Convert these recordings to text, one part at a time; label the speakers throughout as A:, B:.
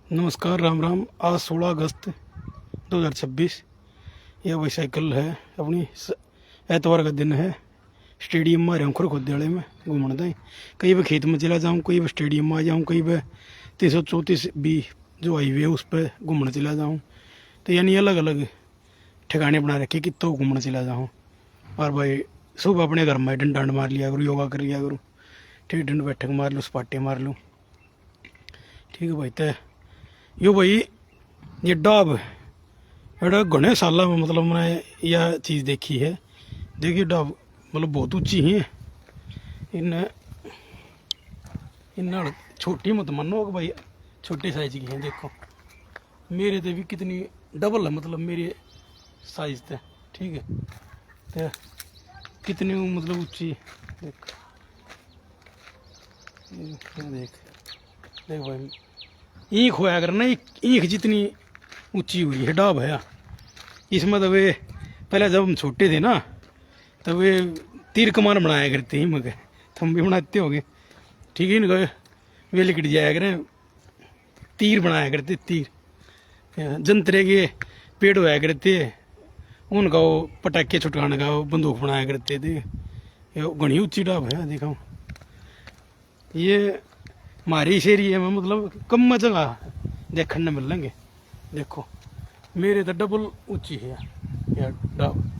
A: नमस्कार, राम राम। आज 16 अगस्त 2026। यह वही साइकिल है अपनी। एतवार का दिन है। स्टेडियम में आ रहा हूँ खुरखुद्याले में घूमने दें। कहीं भी खेत में चला जाऊँ, कहीं भी स्टेडियम में आ जाऊँ, कहीं भी 334B जो हाईवे है उस पर घूमने चला जाऊँ। तो यानी अलग अलग ठिकाने बना रखे कि तो घूमने चला जाऊँ। और भाई सुबह अपने घर में डंड मार लिया करूँ, योगा कर लिया करूँ। ठीक, डंड बैठक मार लूँ, सपाटे मार लूँ। ठीक है भाई। तो यो भाई ये डाब एड़ा घने साल में मतलब मैंने यह चीज़ देखी है। देखिए डाब मतलब बहुत ऊंची है। इन इन छोटी मत मानो कि भाई छोटे साइज की है। देखो मेरे तो भी कितनी डबल है, मतलब मेरे साइज थे। ठीक है, तो कितनी मतलब ऊंची। देख देख देख भाई, ईख होया करना, ईख जितनी ऊंची हुई है डाब है। इसमें तो वे पहले जब हम छोटे थे ना, तब वे तीर कमान बनाया करते हैं। मगर तुम भी बनाते होगे, ठीक है ना। वे लिकट जाया करें, तीर बनाया करते, तीर जंतरे के पेड़ होया करते, उनका वो पटाखे छुटकाने का वो बंदूक बनाया करते थे। ये घनी ऊंची डाब है। देखो ये हमारे इस एरिया में मतलब कम जगह देखने मिल लेंगे। देखो मेरे तो डबल ऊंची है यार डाब।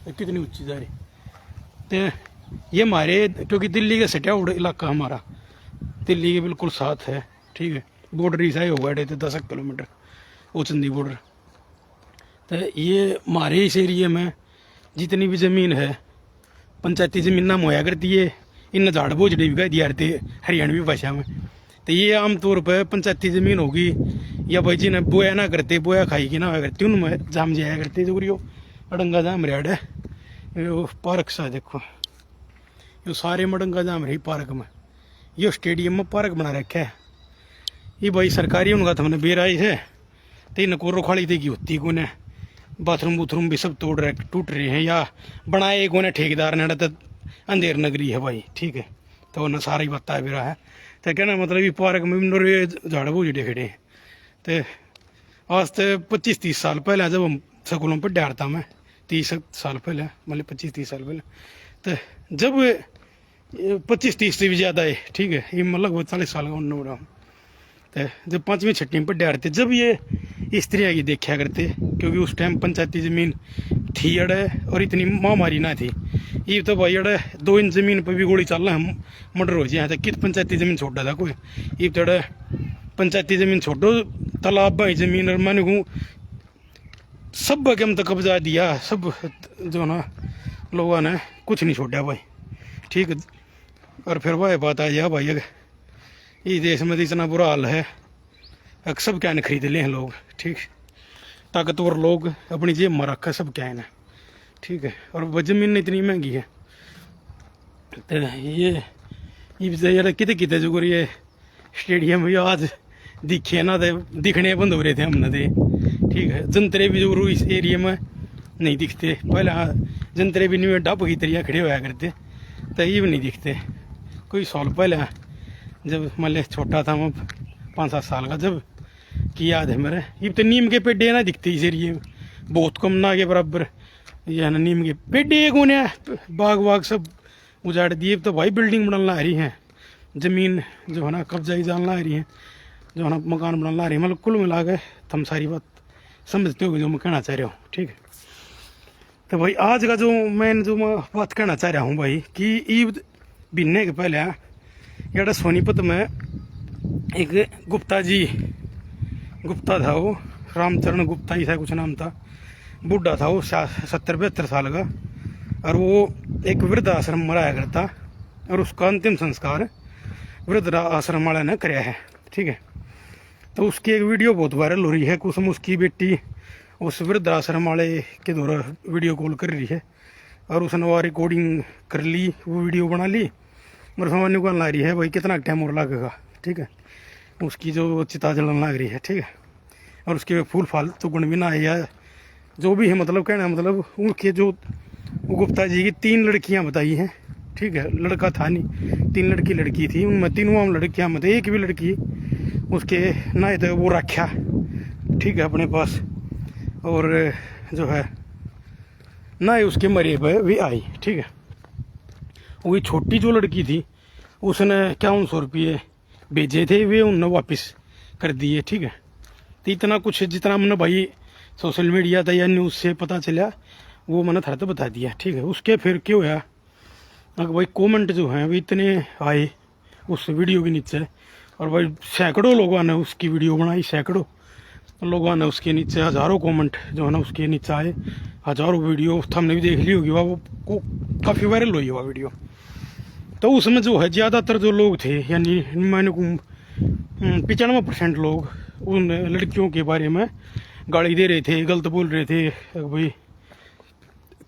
A: कितनी ऊंची जा रही। तो ये हमारे क्योंकि दिल्ली का सटा हुआ इलाका हमारा, दिल्ली के बिल्कुल साथ है। ठीक है, बॉर्डर ही सही होगा 10 किलोमीटर उचंदी बॉर्डर। तो ये हमारे इस एरिया में जितनी भी ज़मीन है पंचायती ज़मीन नाम होया करती है। इन झाड़ बोझड़ी भी कह दिया थे हरियाणवी भाषा में। तो ये आमतौर पर पंचायती ज़मीन होगी या भाई जिन्हें बोया ना करते, बोया खाई की ना होया करती, उनमें जाम जाया करते। जो यो अडंगा जाम रेड है। यो पार्क सा देखो, यो सारे मडंगा जाम रही पार्क में। यो स्टेडियम में पार्क बना रखा है। ये भाई सरकारी उनका तो हमने बेराई है। तो इन को रोखाड़ी देगी होती को ने बाथरूम बूथरूम भी सब तोड़ रहे टूट रहे हैं या बनाए को ने ठेकेदार ने। तो अंधेर नगरी है भाई। ठीक है, तो उन्हें सारा ही बता भी रहा है। तो कहना मतलब ये पार्क में झाड़ बूझड़े खड़े हैं। तो आज तो 25-30 साल पहले जब हम स्कूलों पर डर था, मैं 30 साल पहले, मतलब 25-30 साल पहले। तो जब 25-30 से भी ज़्यादा है। ठीक है, ये मतलब 40 साल का उन्होंने हो रहा हूँ। तो जब 5वीं 6वीं पर डर थे, जब ये इस तरह की देखा करते, क्योंकि उस टाइम पंचायती ज़मीन थी अड़े और इतनी महामारी ना थी। ये तो भाई अड़े 2 इंच ज़मीन पर भी गोली चल रहा है, मर्डर हो जाए। तो कित पंचायती ज़मीन छोड़ा था कोई। ये तो अड़े पंचायती ज़मीन छोड़ो, तालाब भाई ज़मीन और मैंने कहूँ सब के हम तो कब्जा दिया। सब जो ना लोगों ने कुछ नहीं छोड़ा भाई। ठीक है, और फिर वह बात आ जाए भाई, इस देश में तो इतना बुरा हाल है, सब क्या खरीद ले हैं लोग। ठीक, ताकतवर लोग अपनी जेब में रखा सब क्या है। ठीक है, और वह जमीन इतनी महंगी है। तो ये किते किते जो ये स्टेडियम ये आज दिखे ना, तो दिखने बंद हो रहे थे हमने तो। ठीक है, जंतरे भी जो इस एरिया में नहीं दिखते। पहले जंतरे भी नहीं डब की तरह खड़े होया करते, तो ये भी नहीं दिखते। कोई साल पहले जब मतलब छोटा था मैं 5-7 साल का, जब की याद है मेरे, ये तो नीम के पेड़े ना दिखते इस एरिए में, बहुत कम ना के बराबर। ये है ना नीम के पेड़े कौन है, बाग वाग सब उजाड़ दिए। तो भाई बिल्डिंग बनाने ला रही है, ज़मीन जो है ना कब्जा ही जान ला रही है, जो है ना मकान बनाने ला रही है। मतलब कुल मिला के तुम सारी बात समझते हो जो मैं कहना चाह रहा हूँ। ठीक है, तो भाई आज का जो मैं बात कहना चाह रहा हूँ भाई, कि ईद बिनने के पहले यार सोनीपत में एक गुप्ता था, वो रामचरण गुप्ता ही था कुछ नाम था। बूढ़ा था वो 70-72 साल का, और वो एक वृद्ध आश्रम में रहा करता, और उसका अंतिम संस्कार वृद्ध आश्रम वाले ने कराया है। ठीक है, तो उसकी एक वीडियो बहुत वायरल हो रही है। कुछ उसकी बेटी उस वृद्ध आश्रम वाले के द्वारा वीडियो कॉल कर रही है, और उसने वो रिकॉर्डिंग कर ली, वो वीडियो बना ली, और समझ निकल ला रही है भाई कितना टाइम और लगेगा। ठीक है, उसकी जो चिता जलन लग रही है। ठीक है, और उसके फूल फाल तो गुण भी ना है या जो भी है, मतलब कहना मतलब उनके जो गुप्ता जी की 3 लड़कियां बताई हैं। ठीक है, लड़का था नहीं, 3 लड़की थी। उनमें तीनों लड़कियां में एक भी लड़की उसके ना तो वो रखा, ठीक है, अपने पास, और जो है ना ही उसके मरे पे भी आई, ठीक है। वही छोटी जो लड़की थी उसने 5100 रुपये भेजे थे, वे उनने वापस कर दिए, ठीक है। तो इतना कुछ जितना हमने भाई सोशल मीडिया था या न्यूज़ से पता चला वो मैंने थारा तो बता दिया, ठीक है। उसके फिर क्या हुआ, अगर भाई कमेंट जो हैं वो इतने आए उस वीडियो के नीचे, और भाई सैकड़ों लोगों ने उसकी वीडियो बनाई, सैकड़ों लोगों ने उसके नीचे, हज़ारों कमेंट जो है ना उसके नीचे आए, हज़ारों वीडियो हमने भी देख ली होगी, वो काफ़ी वायरल हुई वह वीडियो। तो उसमें जो है ज़्यादातर जो लोग थे, यानी मैंने 95% लोग उन लड़कियों के बारे में गाली दे रहे थे, गलत बोल रहे थे, भाई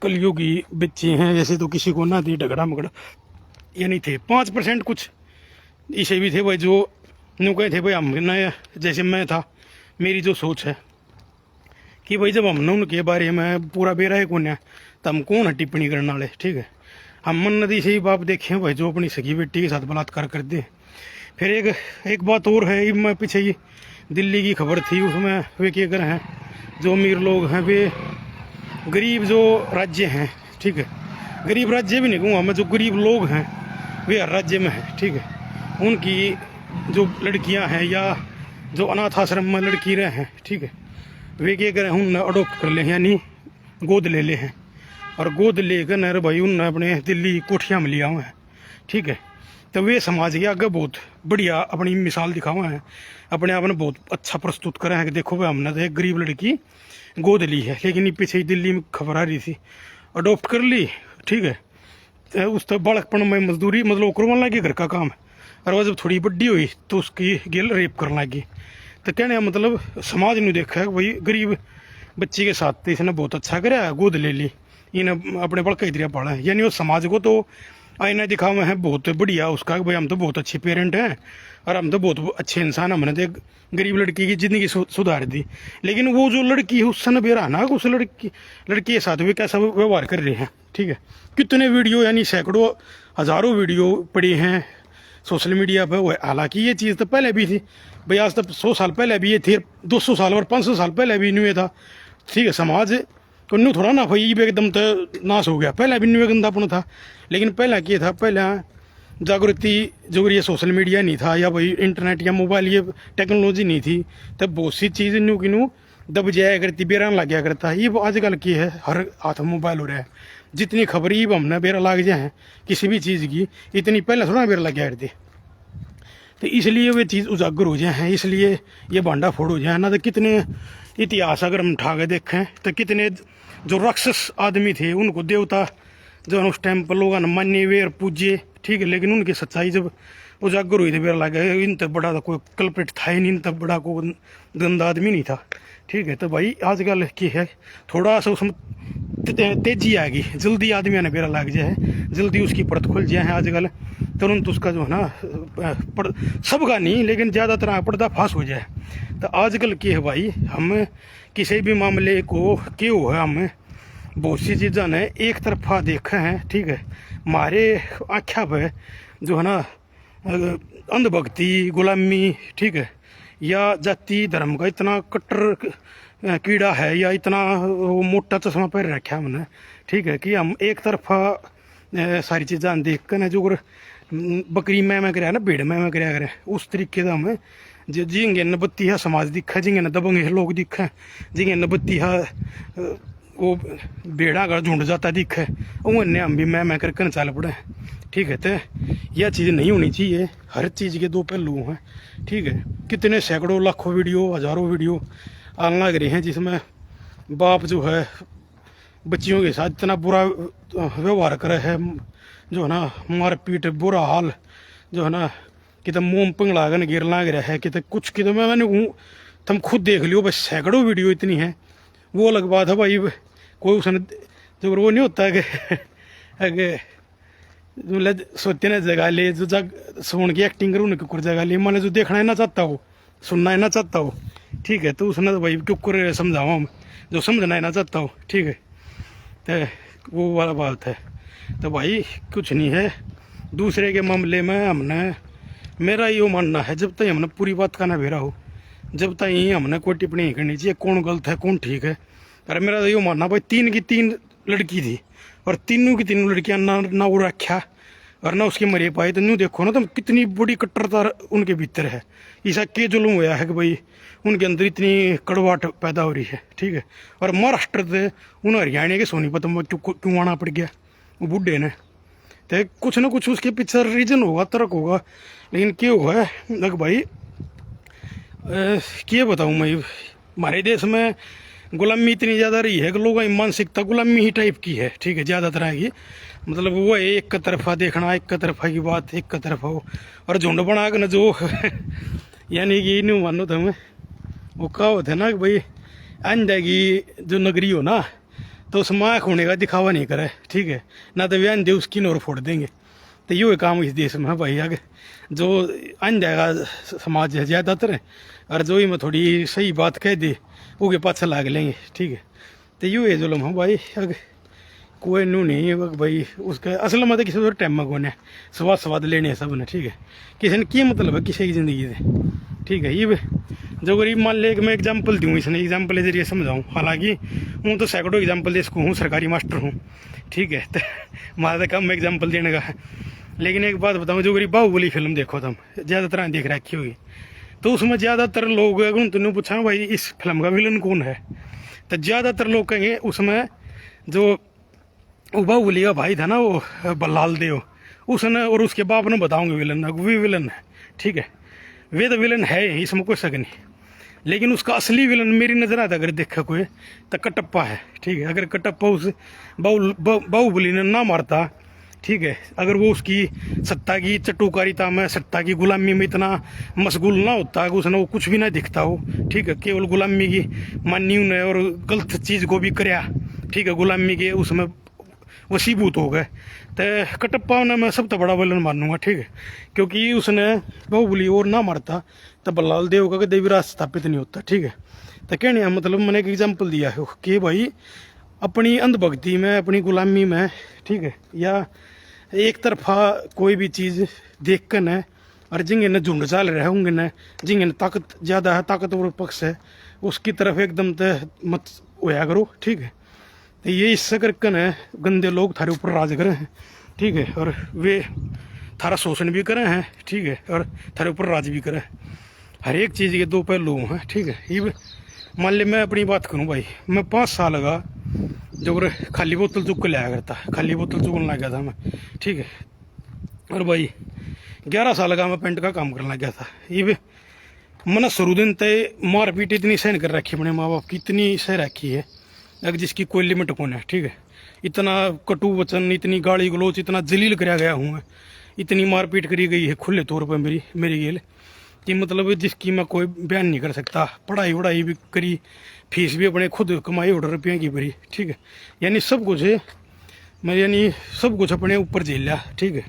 A: कलयुगी बच्चे हैं, ऐसे तो किसी को ना दे, झगड़ा मगड़ा ये नहीं थे। 5% कुछ ऐसे भी थे भाई जो यूँ कहे थे भाई हम ना, जैसे मैं था, मेरी जो सोच है कि भाई जब हमने उनके बारे में पूरा बेरा है कौन है तो हम कौन है टिप्पणी करने वाले, ठीक है। हम मन नदी से ही बाप देखे भाई जो अपनी सगी बेटी के साथ बलात्कार कर दे। फिर एक बात और है, मैं पीछे ही दिल्ली की खबर थी, उसमें वे क्या कर हैं, जो अमीर लोग हैं वे गरीब जो राज्य हैं, ठीक है, गरीब राज्य भी नहीं कहूँगा मैं, जो गरीब लोग हैं वे हर राज्य में हैं, ठीक है। उनकी जो लड़कियां हैं या जो अनाथ आश्रम में लड़की रहे हैं, ठीक है, वे क्या करें, उन अडोप्ट कर ले, यानी गोद ले ले हैं, और गोद लेकर नर भाई उन अपने दिल्ली कोठिया में लिया हुआ है, ठीक है। तो वे समाज के आगे बहुत बढ़िया अपनी मिसाल दिखा हुआ है, अपने आप ने बहुत अच्छा प्रस्तुत करा है कि देखो भाई हमने तो एक गरीब लड़की गोद ली है। लेकिन ये पीछे दिल्ली में खबर आ रही थी, अडोप्ट कर ली, ठीक है, तो उस तक बालकपन में मजदूरी मतलब करवाने लगी घर का काम, और वह जब थोड़ी बड्डी हुई तो उसकी गिल रेप करने लगी। तो कहने का मतलब समाज ने देखा है भाई गरीब बच्ची के साथ तो इसने बहुत अच्छा कराया, गोद ले ली, इन्हें अपने बड़का इधर पाला है, यानी वो समाज को तो आईना दिखावा है बहुत बढ़िया उसका, भाई हम तो बहुत अच्छे पेरेंट हैं और हम तो बहुत अच्छे इंसान, हमने तो गरीब लड़की की जिंदगी सुधार दी। लेकिन वो जो लड़की है उसने बेरा ना उस लड़की के साथ भी कैसा व्यवहार कर रहे हैं, ठीक है। कितने वीडियो यानी सैकड़ों हज़ारों वीडियो पड़ी हैं सोशल मीडिया पर। हालांकि ये चीज़ तो पहले भी थी भाई, आज तक 100 साल पहले भी ये थी, 200 साल और 500 साल पहले भी न्यू था, ठीक है। समाज को न्यू थोड़ा ना भाई ये एकदम तो नाश हो गया, पहले भी न्यू गंदापन था। लेकिन पहला क्या था, पहले जागृति जो ये सोशल मीडिया नहीं था या भाई इंटरनेट या मोबाइल ये टेक्नोलॉजी नहीं थी, तब बहुत सी चीज़ न्यू की न्यू दब जाया करती, बेरा लग गया करता है। ये आजकल की है, हर हाथ में मोबाइल हो रहा है, जितनी खबर ही हमने बेरा लग जाए किसी भी चीज़ की, इतनी पहले थोड़ा बेरा लग गया करती। तो इसलिए वे चीज़ उजागर हो जाए हैं, इसलिए ये भांडा फोड़ हो जाए ना। तो कितने इतिहास अगर हम उठा के देखें तो कितने जो राक्षस आदमी थे उनको देवता जो उस टाइम पर लोगों ने मान्य वे और पूजे, ठीक है। लेकिन उनकी सच्चाई जब उजागर हुई तो मेरा लगा इन तक बड़ा तो कोई कल्प्रिट था ही नहीं, इन तक बड़ा कोई गंदा आदमी नहीं था, ठीक है। तो भाई आजकल की है थोड़ा सा उसमें तेजी आ गई, जल्दी आदमी ने बेरा लग जाए, जल्दी उसकी परत खुल जाए है आजकल, तुरंत उसका जो है ना सबका नहीं लेकिन ज़्यादातर पर्दाफाश हो जाए। तो आजकल की है भाई, हम किसी भी मामले को क्यों है हम बहुत सी चीज़ों ने एक तरफा देखा है, ठीक है। हमारे आख्या पे जो है ना अंधभक्ति, गुलामी, ठीक है, या जाति धर्म का इतना कट्टर कीड़ा है या इतना वो मोटा चश्मा पहन रखा है हमने, ठीक है, कि हम एक तरफा सारी चीज़ें देख कर जो बकरी मैं कराया ना भेड़ मैं कराया करें उस तरीके का हमें जिंगे नबत्ती है समाज दिखा, जिंगे न दबंगे लोग दिखा, जिंगे नबत्ती है वो भेड़ा का झुंड जाता दिखा, उन्हें हम भी मैं करके चल पड़े, ठीक है। तो यह चीज़ नहीं होनी चाहिए, हर चीज़ के दो पहलू हैं, ठीक है। कितने सैकड़ों लाखों वीडियो हज़ारों वीडियो आने लग रहे हैं जिसमें बाप जो है बच्चियों के साथ इतना बुरा व्यवहार करे है, जो है ना मारपीट बुरा हाल, जो है ना कि तो मुँह पंगड़ा कर गिर लग रहा है, कि तो कुछ कि तो मैंने तुम खुद देख लियो, बस सैकड़ों वीडियो इतनी है। वो अलग बात है भाई, कोई उसने जो वो नहीं होता है मतलब सोचते ना जगह ले जो जग सुन की एक्टिंग करूँ उनके कुछ जगह ले, मैंने जो देखना है ना चाहता हो सुनना है ना चाहता हो, ठीक है। तो उसने तो भाई क्यों समझाओ हम जो समझना है ना चाहता हो, ठीक है। तो वो वाला बात है। तो भाई कुछ नहीं है, दूसरे के मामले में हमने मेरा यो मानना है जब तक हमने पूरी बात का ना भेरा हो, जब तक यही हमने कोई टिप्पणी नहीं करनी चाहिए कौन गलत है कौन ठीक है। और मेरा तो यो मानना भाई 3 की 3 लड़की थी और तीनों की तीनों लड़कियां ना वो रखा और ना उसके मरे पाए। तो न्यू देखो ना, तो कितनी बड़ी कट्टरता उनके भीतर है। ऐसा के जुल्म हुआ है कि भाई उनके अंदर इतनी कड़वाहट पैदा हो रही है, ठीक है। और महाराष्ट्र से उन हरियाणा के सोनीपत में क्यों आना पड़ गया वो बुढ़े ने, तो कुछ ना कुछ उसके पीछे रीजन होगा, तर्क होगा। लेकिन क्या हुआ है लग भाई क्या बताऊँ मैं, हमारे देश में गुलामी इतनी ज़्यादा रही है कि लोगों की मानसिकता गुलामी ही टाइप की है, ठीक है। ज़्यादातर की मतलब वो है एक का तरफा देखना, एक का तरफा की बात, एक का तरफा हो और झुंड बना कर न जो यानी कि नहीं मानो तो हमें वो क्या होता है ना कि भाई अंडा की जो नगरी हो ना तो उसमें आँख होने का दिखावा नहीं करे, ठीक है ना, तो वे अंधे उसकी नोर फोड़ देंगे। तो ये काम इस देश में भाई आगे जो अंधा का समाज है ज़्यादातर, और जो ही में थोड़ी सही बात कह दे वो के पाछे लाग लेंगे, ठीक है। तो यूँ है जुल्म है भाई अगर कोई नू नहीं भाई उसका असल में तो किसी को टाइम में कौन है, स्वाद लेने सब ने, ठीक है। किसी ने क्या मतलब है किसी की ज़िंदगी से, ठीक है। ये जो गरीब मान ले कि मैं एग्जाम्पल दूँ, इसने एग्जाम्पल के जरिए समझाऊँ, हालांकि हूँ तो सैकड़ों एग्जाम्पल दे सकूँ, हूँ सरकारी मास्टर हूँ, ठीक है। तो हमारा तो कम एग्जाम्पल देने का है। लेकिन एक बात बताऊँ, जो गरीब बाहुबली फिल्म देखो तुम ज़्यादातर देख रखी होगी, तो उसमें ज़्यादातर लोग अगर तुमने पूछा भाई इस फिल्म का विलन कौन है, तो ज़्यादातर लोग कहेंगे उसमें जो वो बाहुबली का भाई था ना वो बल्लाल देव, उसने और उसके बाप ने बताऊंगे विलन वे विलन है, ठीक है। वे तो विलन है, इसमें कोई शक नहीं। लेकिन उसका असली विलन मेरी नज़र आता अगर देखा कोई तो कटप्पा है, ठीक है। अगर कटप्पा उस बाहुबली ने ना मारता, ठीक है, अगर वो उसकी सत्ता की चटुकारिता में, सत्ता की गुलामी में इतना मशगूल ना होता कि उसने वो कुछ भी ना दिखता हो, ठीक है, केवल गुलामी की मानी ने और गलत चीज़ को भी कराया, ठीक है, गुलामी के उसमें वसीभूत हो गए, तो कटप्पा ने मैं सब तो बड़ा विलन मानूंगा, ठीक है। क्योंकि उसने बाहुबली और ना मारता तो बल्लाल देव का देवीराज स्थापित नहीं होता, ठीक है। तो कहने का मतलब मैंने एक एग्जाम्पल दिया है कि भाई अपनी अंधभक्ति में, अपनी गुलामी में, ठीक है, या एक तरफा कोई भी चीज़ देख कर न, और जिंगे न झुंड चाल रहे होंगे न, जिंगे न ताकत ज़्यादा है, ताकतवर पक्ष है, उसकी तरफ एकदम तो मत होया करो, ठीक है। तो ये इससे करके न गंदे लोग थारे ऊपर राज करे हैं, ठीक है, और वे थारा शोषण भी करे हैं, ठीक है, और थारे ऊपर राज भी करे। हर एक चीज़ के दो पहलू हैं, ठीक है। ये मान ले मैं अपनी बात करूं भाई, मैं 5 साल लगा जब खाली बोतल चुक के लाया करता, खाली बोतल चुकने लग गया था मैं, ठीक है। और भाई 11 साल का मैं पेंट का काम करने लग गया था। ये मैंने शुरू दिन तय मारपीट इतनी सहन कर रखी, अपने माँ बाप की इतनी सह रखी है अगर जिसकी कोई लिमिट कौन है, ठीक है। इतना कटु वचन, इतनी गाली गलोच, इतना जलील कराया गया हूँ मैं, इतनी मारपीट करी गई है खुले तौर पर मेरी गेल कि मतलब जिसकी मैं कोई बयान नहीं कर सकता। पढ़ाई वढ़ाई भी करी, फीस भी अपने खुद कमाई 1.5 रुपये की भरी, ठीक है। यानी सब कुछ है मैं, यानी सब कुछ अपने ऊपर झेल लिया, ठीक है।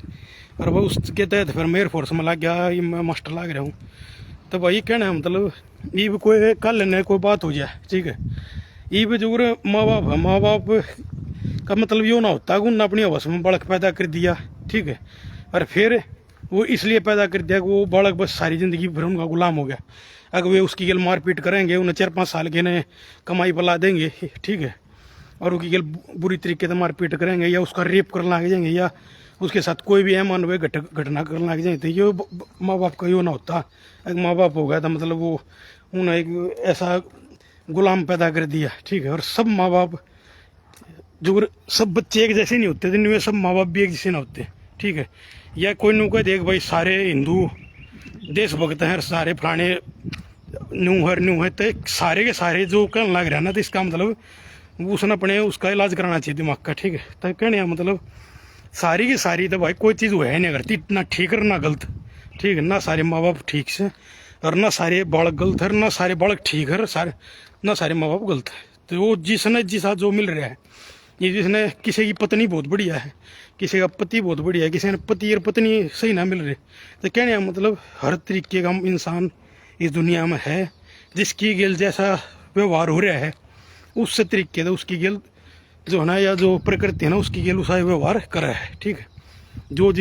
A: और वह उसके तहत फिर मैं एयरफोर्स में लग गया, ये मैं मास्टर लग रहा हूँ। तो भाई कहना है मतलब ये भी कोई कल न कोई बात हो जाए, ठीक है। ये भी जो माँ बाप है, माँ बाप का मतलब ये ना होता कि उन्होंने अपनी हवस में बालक पैदा कर दिया, ठीक है, और फिर वो इसलिए पैदा कर दिया कि वो बालक बस सारी ज़िंदगी फिर उनका गुलाम हो गया। अगर वे उसकी गल मारपीट करेंगे, उन्हें 4-5 साल के ने कमाई पला देंगे, ठीक है, और उसकी गल बुरी तरीके से मारपीट करेंगे या उसका रेप करने लग जाएंगे या उसके साथ कोई भी अमानवीय घटना करने लग जाएंगे, तो ये माँ बाप का यो ना होता। अगर माँ बाप हो गया तो मतलब वो उन्हें एक ऐसा गुलाम पैदा कर दिया, ठीक है। और सब माँ बाप जो सब बच्चे एक जैसे नहीं होते, तो सब माँ बाप भी एक जैसे ना होते, ठीक है। या कोई नु कह देख भाई सारे हिंदू देशभक्त हैं, सारे फलाने न्यू है, तो सारे के सारे जो कहने लग रहा है ना, तो इसका मतलब उसने अपने उसका इलाज कराना चाहिए दिमाग का, ठीक है। तो कहने मतलब सारी की सारी तो भाई कोई चीज़ है नहीं करती, ना ठीक है ना गलत, ठीक है। ना सारे माँ बाप ठीक से और ना सारे बालक गलत है, ना सारे बालक ठीक है, सारे ना सारे माँ बाप गलत है। तो वो जिसने जिसा जो मिल रहा है, ये जिसने किसी की पत्नी बहुत बढ़िया है, किसी का पति बहुत बढ़िया है, किसी ने पति और पत्नी सही ना मिल रहे, तो कहने का मतलब हर तरीके का इंसान इस दुनिया में है, जिसकी गेल जैसा व्यवहार हो रहा है उससे तरीके से उसकी गेल जो है ना, या जो प्रकृति है ना उसकी गेल उसा व्यवहार कर रहा है, ठीक है। जो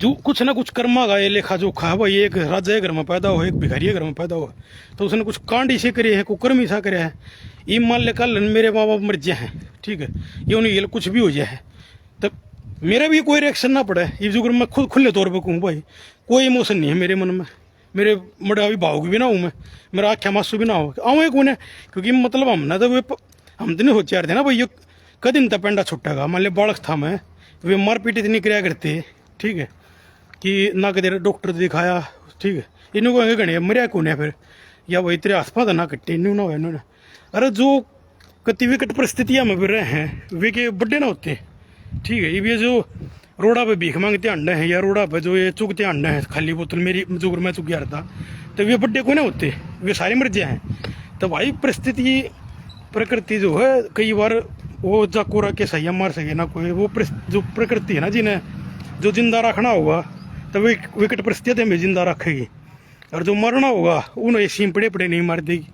A: जो कुछ ना कुछ कर्मा का ये लेखा जोखा है भाई। एक राजा के घर में पैदा हो, एक भिखारी के घर में पैदा हो, तो उसने कुछ कांड इसे करे है, कोई कर्म ऐसा करे है। ये मान ले कल मेरे माँ बाप मर जाए हैं, ठीक है, ये उन्हें ये कुछ भी हो जाए तब मेरा भी कोई रिएक्शन ना पड़े। ये जो मैं खुद खुले तौर पर कहूँ भाई, कोई इमोशन नहीं है मेरे मन में, मेरे मड़ा भी भावुक भी ना हूँ मैं, मेरा आख्या मासू भी ना हो आऊँ एक उन्हें, क्योंकि मतलब हमने तो वे हम तो नहीं सोचे रहे थे ना भाई ये कदिन तक पेंडा छुट्टेगा। मान लिया बालक था मैं, वे मारपीट इतनी कराया करते, ठीक है, कि ना कदे डॉक्टर दिखाया, ठीक है, इन्हों को गणे मरिया कौन है फिर, या वही तेरे आसपास ना कट्टे इन्हों ना हो इन्होंने। अरे जो कति विकट परिस्थितियाँ में भी रहे हैं वे के बड्डे ना होते, ठीक है। ये जो रोडा पे भीख मांगते अंडे हैं, या रोडा पे जो ये चुगते अंडे हैं खाली बोतल मेरी जो मैं चुक गया था, तो वे बड्डे को ना होते, वे सारे मर जाए हैं। तो भाई परिस्थिति प्रकृति जो है कई बार वो जाकोरा के सही मार सके ना कोई, वो जो प्रकृति है ना जिन्हें जो जिंदा रखना होगा तो वे विकट परिस्थितियाँ में जिंदा रखेगी, और जो मरना होगा उन्हें सीम पड़े पड़े नहीं मार देगी।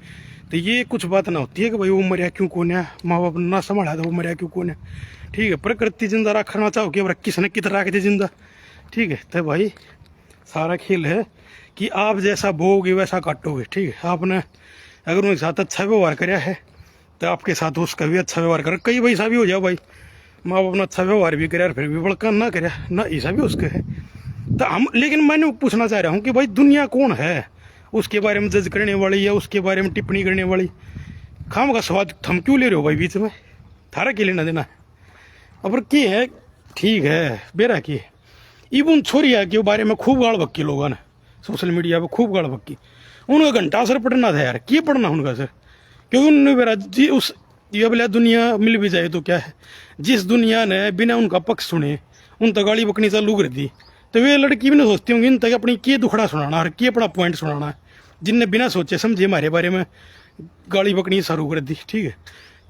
A: तो ये कुछ बात ना होती है कि भाई वो मरिया क्यों कौन है, माँ बाप ना संभाला तो वो मरिया क्यों कौन है, ठीक है। प्रकृति जिंदा रखना चाहो कि किसने कितना रख दे जिंदा, ठीक है। तो भाई सारा खेल है कि आप जैसा बोओगे वैसा काटोगे, ठीक है। आपने अगर उनके साथ अच्छा व्यवहार कराया है तो आपके साथ उसका भी अच्छा व्यवहार कर, कई वैसा भी हो जाओ भाई, माँ बाप ने अच्छा व्यवहार भी कराया फिर भी बड़का ना कराया ना, ऐसा भी उसके है। तो हम लेकिन मैंने पूछना चाह रहा हूँ कि भाई दुनिया कौन है उसके बारे में जज करने वाली या उसके बारे में टिप्पणी करने वाली। खाम का स्वाद थम क्यों ले रहे हो भाई बीच में, थारा के लेना देना है। अब क्या है, ठीक है बेरा की इवन छोरिया के बारे में खूब गाड़ बक्की लोगों ने सोशल मीडिया पर खूब गाड़ बक्की, उनका घंटा असर पढ़ना था यार, क्या पढ़ना उनका सर, क्योंकि उन्होंने मेरा जी उस ये बोला दुनिया मिल भी जाए तो क्या है, जिस दुनिया ने बिना उनका पक्ष सुने उन तक गाली बकनी चालू कर दी, तो वे लड़की भी नहीं सोचती होंगी इन तक अपनी के दुखड़ा सुनाना और के अपना पॉइंट सुनाना है, जिनने बिना सोचे समझे हमारे बारे में गाली बकनी शुरू कर दी, ठीक है।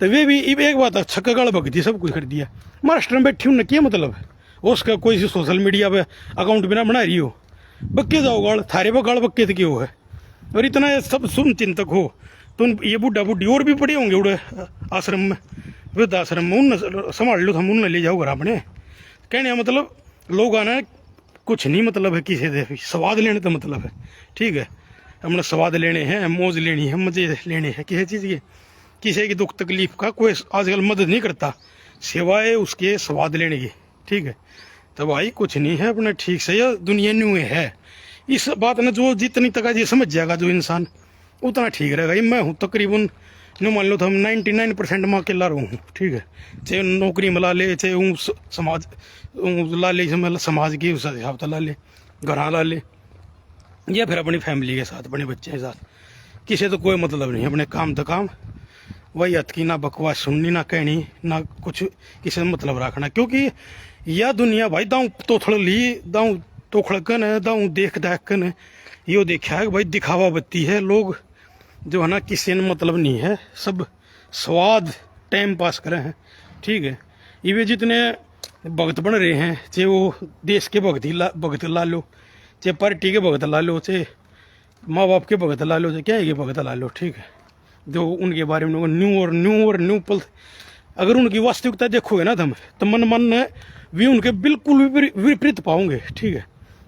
A: तो वे भी एक बात छक्का गाल बक दी, सब कुछ कर दिया। महाराष्ट्र में बैठी उनने क्या मतलब है, उसका कोई सी सोशल मीडिया पे अकाउंट बिना बना रही हो, बक्के जाओ गाल थारे पर गाल बक्के क्यों है। और इतना सब सुन चिंतक हो तो ये बुढ़ा बुढ़ी और भी पड़े होंगे उड़े आश्रम में, वृद्ध आश्रम में, उन संभाल लो, हम उन्हें ले जाओ घर अपने। कहने मतलब लोग आना कुछ नहीं मतलब है किसी से स्वाद लेने तो मतलब है, ठीक है। हमने स्वाद लेने हैं, मौज लेनी है, मजे लेने हैं किसी चीज़ के, किसी की दुख तकलीफ का कोई आजकल मदद नहीं करता सिवाय उसके स्वाद लेने की, ठीक है। तो भाई कुछ नहीं है अपना ठीक से, यह दुनिया न्यू है इस बात ने जो जितनी तक ये समझ जाएगा जो इंसान उतना ठीक रहेगा। ये मैं हूँ तकरीबन नो मान लो तो हम 99% मैं अकेला रहूँ, ठीक है। चाहे नौकरी में ला ले, चाहे समाज ला ले, समाज की उस हिसाब से ला ले, घर ला ले, या फिर अपनी फैमिली के साथ अपने बच्चे के साथ, किसी तो कोई मतलब नहीं, अपने काम तो काम, वही हथ की ना बकवास सुननी ना कहनी ना कुछ किसी से मतलब रखना। क्योंकि यह दुनिया भाई दाऊँ तोथड़ ली, दाऊँ तोखड़कन है, दाऊँ देख दाखन है, यो देखा है भाई दिखावा बत्ती है, लोग जो है ना किसी ने मतलब नहीं है, सब स्वाद टाइम पास करे हैं, ठीक है। ये जितने भगत बन रहे हैं, चाहे वो देश के भगत ला लो, चाहे पार्टी के भगत ला लो, चाहे माँ बाप के भगत ला लो, चाहे क्या है के भगत ला लो, ठीक है। जो उनके बारे में न्यू पल अगर उनकी वास्तविकता देखोगे ना तुम तो मन भी उनके बिल्कुल विपरीत पाओगे, ठीक है।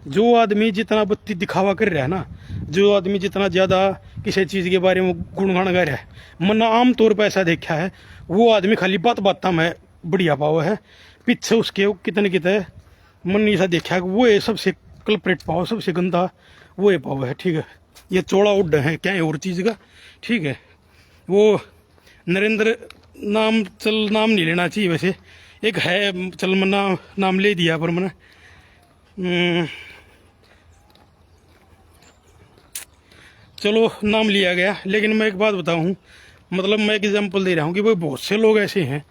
A: जो आदमी जितना बत्ती दिखावा कर रहा है ना, जो आदमी जितना ज़्यादा किसी चीज़ के बारे में गुणगान गा रहा है, मैंने आम तौर पर ऐसा देखा है, वो आदमी खाली बात में बढ़िया पाव है, पीछे उसके कितने मन ऐसा देखा है वो ये सबसे कल्प्रेट पाव, सबसे गंदा वो ये पाव है, ठीक है। ये चौड़ा उड्ड है क्या है और चीज़ का, ठीक है। वो नरेंद्र नाम नाम नहीं लेना चाहिए वैसे, एक है चल मना नाम ले दिया पर मैंने चलो नाम लिया गया। लेकिन मैं एक बात बताऊं, मतलब मैं एक एग्जांपल दे रहा हूं कि भाई बहुत से लोग ऐसे हैं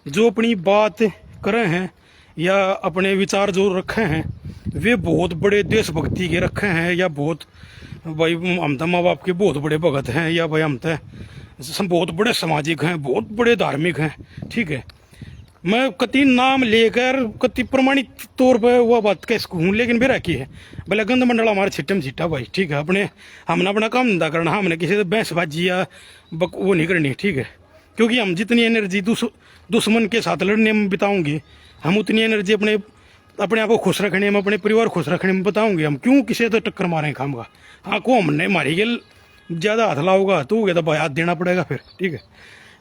A: जो अपनी बात कर रहे हैं या अपने विचार जो रखे हैं वे बहुत बड़े देशभक्ति के रखे हैं, या बहुत भाई हम तो माँ बाप के बहुत बड़े भगत हैं, या भाई हम तो बहुत बड़े सामाजिक हैं, बहुत बड़े धार्मिक हैं, ठीक है। मैं कति नाम लेकर कति प्रमाणित तौर पर वह बात कह सकूँ, लेकिन मेरा की है भले गंद मंडल हमारे छिट्टे में छिट्टा भाई, ठीक है। अपने हमने अपना काम धंधा करना, हमने किसी से बहसबाजी या वो नहीं करनी, ठीक है। क्योंकि हम जितनी एनर्जी दुश्मन के साथ लड़ने में बिताऊंगे, हम उतनी एनर्जी अपने अपने आप को खुश रखने में, अपने परिवार खुश रखने में बताऊंगे हम क्यों किसी तो टक्कर मारें खाम का। हाँ को हमने मारी गल ज़्यादा हाथ लाओगा तो हो गया तो भाई हाथ देना पड़ेगा फिर, ठीक है।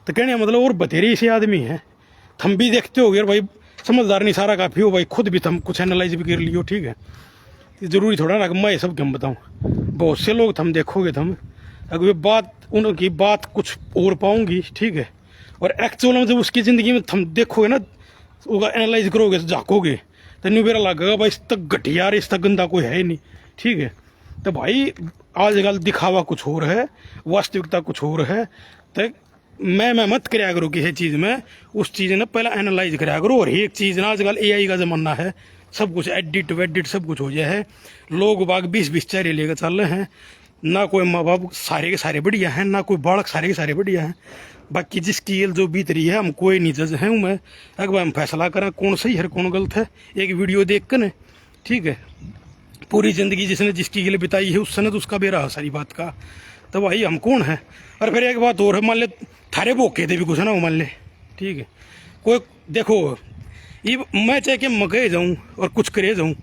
A: तो कहने का मतलब और बतेरे ऐसे आदमी हैं, थम भी देखते हो गए भाई, समझदार नहीं सारा काफ़ी हो भाई, खुद भी थम कुछ एनालाइज भी कर लियो, ठीक है। ज़रूरी थोड़ा ना कि मैं सब क्यों बताऊँ, बहुत से लोग थम देखोगे थम अगर वे बात उनकी बात कुछ और पाऊंगी, ठीक है। और एक्चुअल में जब उसकी ज़िंदगी में थम देखोगे ना, उसका एनालाइज करोगे झाँकोगे तो नहीं मेरा लगेगा भाई इस तक घटिया इस तक गंदा कोई है ही नहीं, ठीक है। तो भाई आजकल दिखावा कुछ और है, वास्तविकता कुछ और है। तो मैं मत कराया करो किसी चीज़ में, उस चीज़ ने पहले एनालाइज कराया करो। और एक चीज़ ना आजकल AI का ज़माना है, सब कुछ एडिट वेडिट सब कुछ हो गया है, लोग बाग 20-20 चेहरे लेकर चल रहे हैं, ना कोई माँ बाप सारे के सारे बढ़िया हैं, ना कोई बालक सारे के सारे बढ़िया हैं। बाकी जिसकी ये जो बीत रही है हम कोई नहीं जज है मैं, अगर हम फैसला करें कौन सही है कौन गलत है एक वीडियो देख कर, ठीक है। पूरी ज़िंदगी जिसने जिसकी के लिए बिताई है उसने तो उसका बेरा है सारी बात का, तो भाई हम कौन है। और फिर एक बात और है, मान ले थारे भोके थे भी कुछ ना हो मान ले, ठीक है। कोई देखो ये मैं चाहे कि मके जाऊँ और कुछ करे जाऊँ,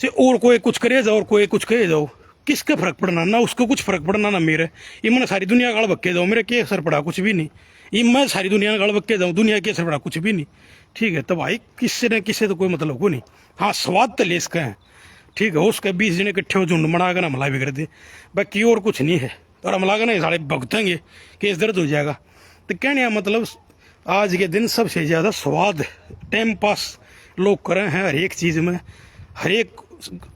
A: चाहे और कोई कुछ करे जाओ और कोई कुछ कहे जाओ, किसका फर्क पड़ना, ना उसको कुछ फर्क पड़ना ना मेरे। ये मैंने सारी दुनिया गाड़ बक्के जाऊँ, मेरे के असर पड़ा कुछ भी नहीं। ये मैं सारी दुनिया गाड़ बक्के जाऊँ, दुनिया के असर पड़ा कुछ भी नहीं, ठीक है। तो भाई किससे न किससे तो कोई मतलब को नहीं। हाँ स्वाद तो ले इसका है, ठीक है। उसके 20 जने इकट्ठे हो झुंड बनाकर हमला भी कर दे, बाकी और कुछ नहीं है। और हमला का नहीं सारे भुगतेंगे, केस दर्द हो जाएगा। तो कहने का मतलब आज के दिन सबसे ज़्यादा स्वाद टाइम पास लोग कर रहे हैं, हर एक चीज़ में, हर एक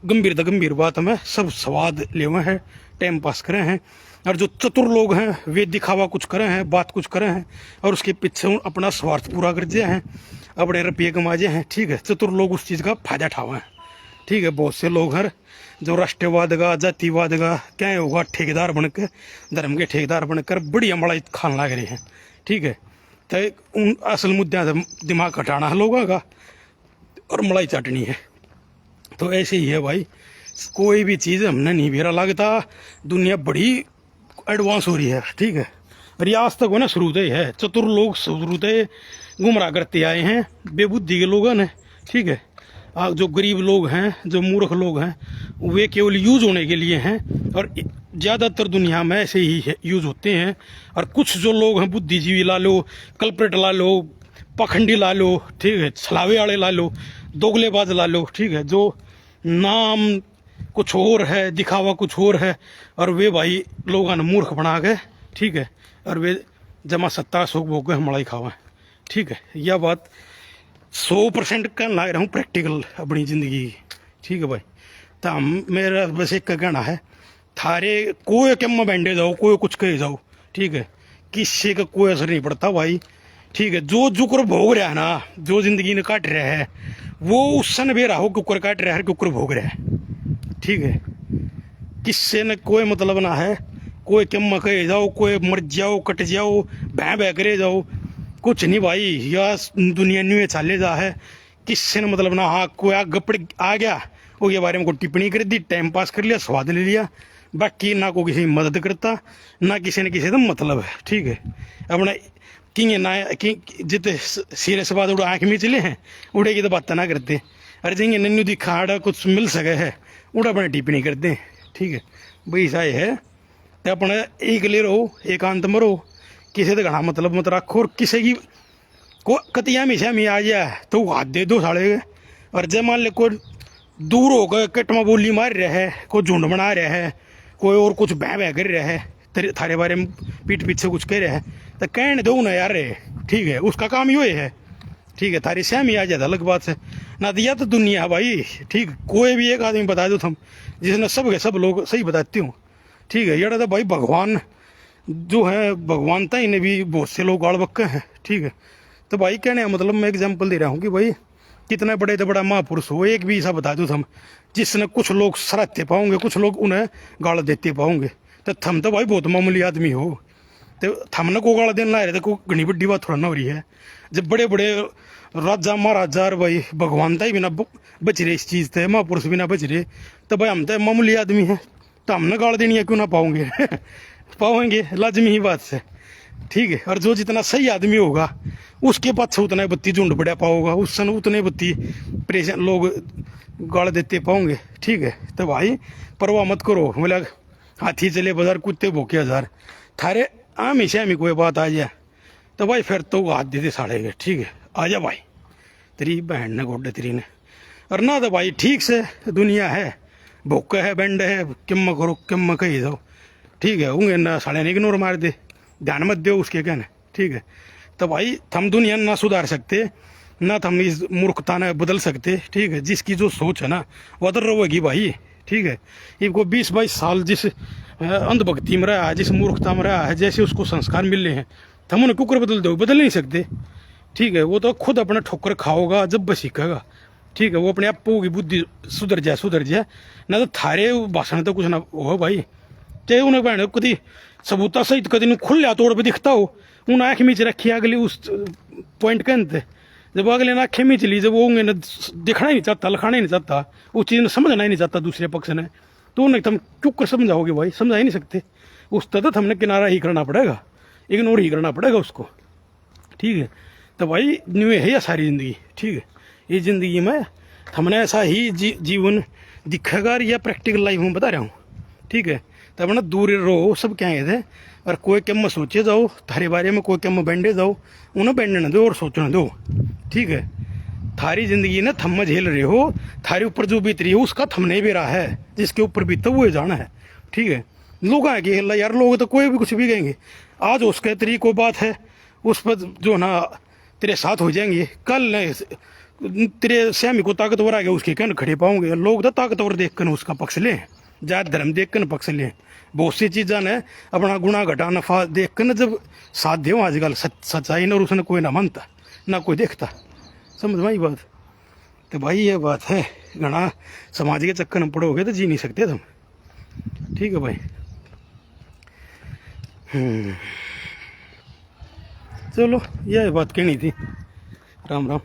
A: गंभीर बात में सब स्वाद ले हुए हैं, टाइम पास करे हैं। और जो चतुर लोग हैं वे दिखावा कुछ करे हैं, बात कुछ करे हैं और उसके पीछे अपना स्वार्थ पूरा कर दिए हैं, अपने रुपये कमाजे हैं, ठीक है। चतुर लोग उस चीज़ का फायदा उठावे हैं, ठीक है। बहुत से लोग हैं जो राष्ट्रवाद का जातिवाद का क्या होगा ठेकेदार बनकर, धर्म के ठेकेदार बनकर बढ़िया मलाई खान लग रहे हैं, ठीक है। तो उन असल मुद्दे से दिमाग हटाना है लोगों का और मलाई चाटनी है। तो ऐसे ही है भाई, कोई भी चीज़ हमने नहीं बेरा लगता, दुनिया बड़ी एडवांस हो रही है, ठीक है। और ये आज तक हो ना शुरू से ही है, चतुर लोग शुरू से गुमराह करते आए हैं बेबुद्धि के लोगों ने, ठीक है। जो गरीब लोग हैं, जो मूर्ख लोग हैं, वे केवल यूज होने के लिए हैं और ज़्यादातर दुनिया में ऐसे ही यूज होते हैं। और कुछ जो लोग हैं बुद्धिजीवी ला लो, कल्प्रेट ला लो, पखंडी ला लो, ठीक है, छलावे वाले ला लो, दोगलेबाज ला लो, ठीक है, जो नाम कुछ और है दिखावा कुछ और है और वे भाई लोगों ने मूर्ख बना के, ठीक है। और वे जमा सत्ता सुख भोग मलाई खावा, ठीक है। यह बात 100% का ला रहा हूँ प्रैक्टिकल अपनी ज़िंदगी की, ठीक है भाई। तो हम मेरा बस एक का कहना है, थारे कोई कम बैंडे जाओ, कोई कुछ कहे जाओ, ठीक है, किसी का कोई असर नहीं पड़ता भाई, ठीक है। जो जुक्र भोग रहा है ना, जो जिंदगी ने काट रहा है वो उससे न बेरा हो कुकर काट रहा है, कुकर भोग रहा है, ठीक है। किससे न कोई मतलब ना है, कोई कम कहे जाओ, कोई मर जाओ कट जाओ भै करे जाओ, कुछ नहीं भाई। या दुनिया न्यू चाले जा है, किससे न मतलब ना। हाँ कोई गपड़ आ गया वो के बारे में कोई टिप्पणी कर दी, टाइम पास कर लिया, स्वाद ले लिया, बाकी ना कोई किसी की मदद करता, ना किसी ने किसी का मतलब है, ठीक है। अपना कि ना कि जितने सीरियस बात उड़ा आँख में चले हैं उड़े की तो बात ना करते, अरे जिंगे नन्नू दिखा आड़ा कुछ मिल सके है उड़ा अपने टिप्पणी करते हैं, ठीक है भाई। ऐसा है तो अपना एक ले रहो, एकांत में रहो, किसी से घना मतलब मत रखो। और किसी की को कतिया हमेशा में आ जाए तो हाथ दे दो साड़े। और जब मान ले कोई दूर हो गए कटमा बोली मार रहा है, कोई झुंड बना रहा है, कोई और कुछ बह कर रहा है, थारे बारे में पीठ पीछे कुछ कह रहा है, तो कहने दो ना यार, ठीक है, उसका काम यो है, ठीक है। थारी श्याम ही आ जाता अलग बात से ना दिया तो दुनिया भाई, ठीक। कोई भी एक आदमी बता दो तुम जिसने सब के सब लोग सही बताते हो, ठीक है। ये तो भाई भगवान जो है भगवान था इन्हें भी बहुत से लोग गाड़ बक्के हैं, ठीक है। तो भाई कहने का मतलब मैं एग्जाम्पल दे रहा हूँ कि भाई कितना बड़े तो बड़ा महापुरुष हो, एक भी ऐसा बता दो तुम जिसने कुछ लोग सराहते पाओगे, कुछ लोग उन्हें गाड़ देते पाओगे। तो थम तो भाई बहुत मामूली आदमी हो, तो थमने को गाड़ देना रहे तो घनी बड़ी बात थोड़ा ना हो रही है। जब बड़े बड़े राजा महाराजा और भाई भगवान था ही बिना बच रहे इस चीज़ से, महापुरुष बिना बच रहे, तो भाई हम तो मामूली आदमी हैं, तो हमने गाड़ देनी है क्यों ना पाओगे पाओगे लाजमी ही बात से। ठीक है। और जो जितना सही आदमी होगा उसके पास उतना ही बत्ती झुंड पड़ा पाओगा, उस सन उतने बत्ती परेशान लोग गाड़ देते पाओगे। ठीक है। तो भाई परवाह मत करो, बोला हाथी चले बाजार कुत्ते भूखे हजार, थारे हमेशा में कोई बात आ जाए तो भाई फिर तो हाथ देते साड़ेगे। ठीक है, आ जा भाई, तेरी बहन ने गोडे तेरी ने। और ना तो भाई ठीक से दुनिया है, भूखा है बैंड है, किम करो किम कही दो। ठीक है, होंगे ना साड़े ने इग्नोर मार दे, ध्यान मत दो उसके कहने। ठीक है। तो भाई हम दुनिया ना सुधार सकते ना हम इस मूर्खता ने बदल सकते। ठीक है, जिसकी जो सोच है ना वो अदर रहेगी भाई। ठीक है, इनको 20-22 साल जिस अंधभक्ति में रहा है, जिस मूर्खता में रहा है, जैसे उसको संस्कार मिल रहे हैं, तो हम उन्हें कुकर बदल दो, बदल नहीं सकते। ठीक है, वो तो खुद अपना ठोकर खाओगा जब बस सीखेगा। ठीक है, वो अपने आप की बुद्धि सुधर जाए ना तो थारे भाषण तो कुछ ना हो भाई। चाहे उन्हें बहन कभी सबूता सहित कभी खुले तोड़ पर दिखता हो, उन आँख मीच रखी अगली उस पॉइंट के अंत, जब अगले ने आँखें मीच ली, जब वो होंगे ना दिखना ही नहीं चाहता, लखाना ही नहीं चाहता, उस चीज़ ने समझना ही नहीं चाहता दूसरे पक्ष ने, तो उन्हें तुम क्यों कर समझाओगे भाई, समझा ही नहीं सकते। उस तक हमने किनारा ही करना पड़ेगा, इग्नोर ही करना पड़ेगा उसको। ठीक है, तो भाई न्यू है यह सारी ज़िंदगी। ठीक है, ये ज़िंदगी में हमने ऐसा ही जीवन दिखेगा, या प्रैक्टिकल लाइफ में बता रहा हूँ। ठीक है, तो अपना दूर रहो सब क्या थे, और कोई कम में सोचे जाओ थारे बारे में, कोई कम में बैंडे जाओ, उन्हें बैंडने दो और सोचने दो। ठीक है, थारी जिंदगी ने थम झेल रहे हो, थारे ऊपर जो बीत रही है उसका थम नहीं भी रहा है, जिसके ऊपर बीता वो जाना है। ठीक है, लोग आएंगे यार, लोग तो कोई भी कुछ भी कहेंगे, आज उसके तेरी कोई बात है उस पर जो ना तेरे साथ हो जाएंगे, कल तेरे श्यामी को ताकतवर आ गया उसके कहने खड़े पाओगे। लोग तो ताकतवर देख कर उसका पक्ष लें, जात धर्म देख कर पक्ष लें, बहुत सी चीज़ा ने अपना गुना घटा नफा देख कर जब साथ दे आजकल सच्चाई न, और उसने कोई ना मानता ना कोई देखता। समझ में आई बात। तो भाई ये बात है, घना समाज के चक्कर में पड़ोगे तो जी नहीं सकते तुम। ठीक है भाई। चलो यह बात कहनी थी। राम राम।